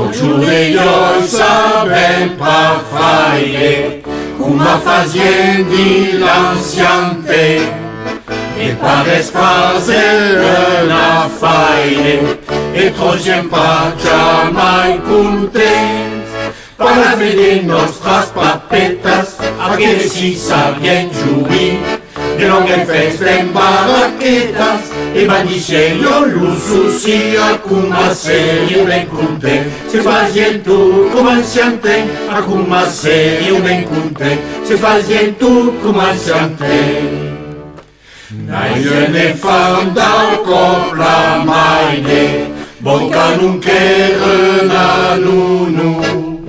O giurei saber pra fare, come facendi l'anziante, e pare fazer una faire, e trosi in pace mai content, para vedere nostras papetas, a che si sa bien giuri, de longue feste en barraquetas, e bandisce io l'uso sia come serio ben content, se fazien tu come anziante, a come serio ben content, se fazien tu come anziante. Je ne fan dau copla maide, bon ca nun na nunu,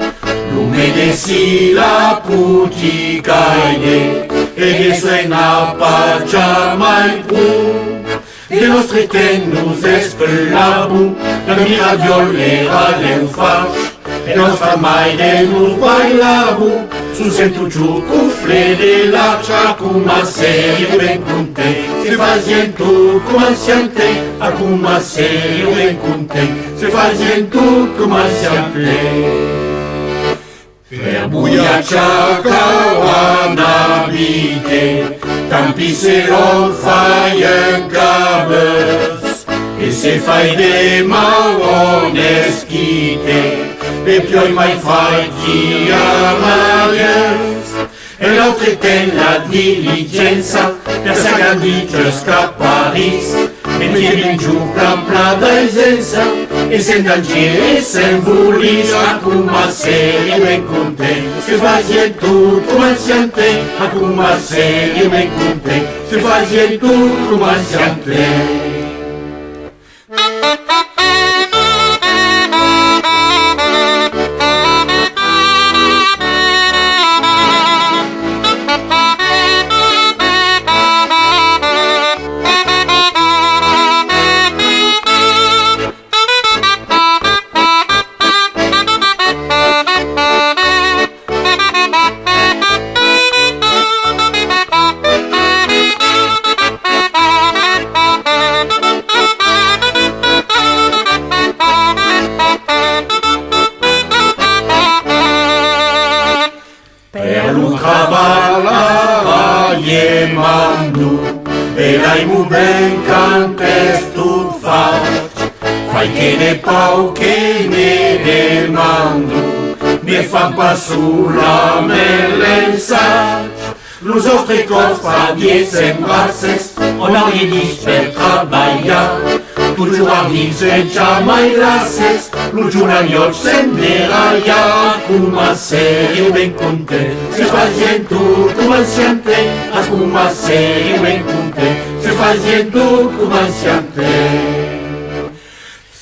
lume desi la puticaide, e che suena paccia mai pu. De nostri tenus esclavu, la miraviol era l'enfac, e nostra maide nus bailavu, sul sentucciu cufle de la ciacuma serio ben content, se fazien tu cum ansiante, acuma serio ben content, se fazien tu cum ansiante. Per buia ciaca nabite, tampi se non fai un cabes, e se fai de maroneschite, e pioi mai fai dia marias, e l'altre ten la diligenza, per sa grandice scaparis, e tieni giù plan d'aisenza, e sen d'angire e sen bulis, acuma serio ben content, se fazien tu cum ansiante, acuma serio ben content, se fazien tu cum ansiante. Mandu, e l'aimu ben cantes tu faci, fai che ne pau che ne demandu, ne fan pas sulla melensach, los offre cos fa 10 embraces, on a ridic per traballar, toujours a vice jamais lasses, lo giuraniol senderaia, acuma serio ben content, se fazien tu cum ansiante, acuma serio ben content, se fazien tu cum ansiante.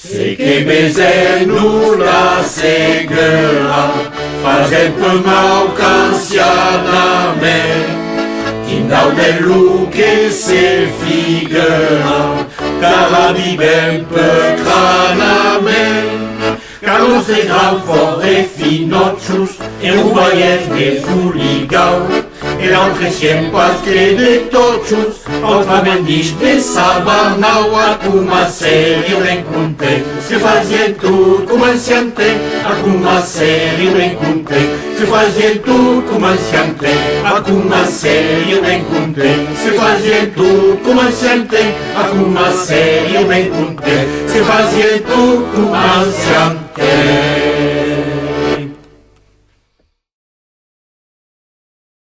Se che bezen nu la segăra, fazem pe mau cansianament, tin dau de lu che se figăra, car abibem pe cranament, car nostre gran fore finocius, e ubaies de fuligau, e l'entreciem pas che de tocius, altra mendici de sabanau, acuma serio ben content, se fazien tu cum ansiante, acuma serio ben content, se fazien tu cum ansiante, acuma serio ben content, se fazien tu cum ansiante, acuma serio ben content, se fazien tu cum ansiante.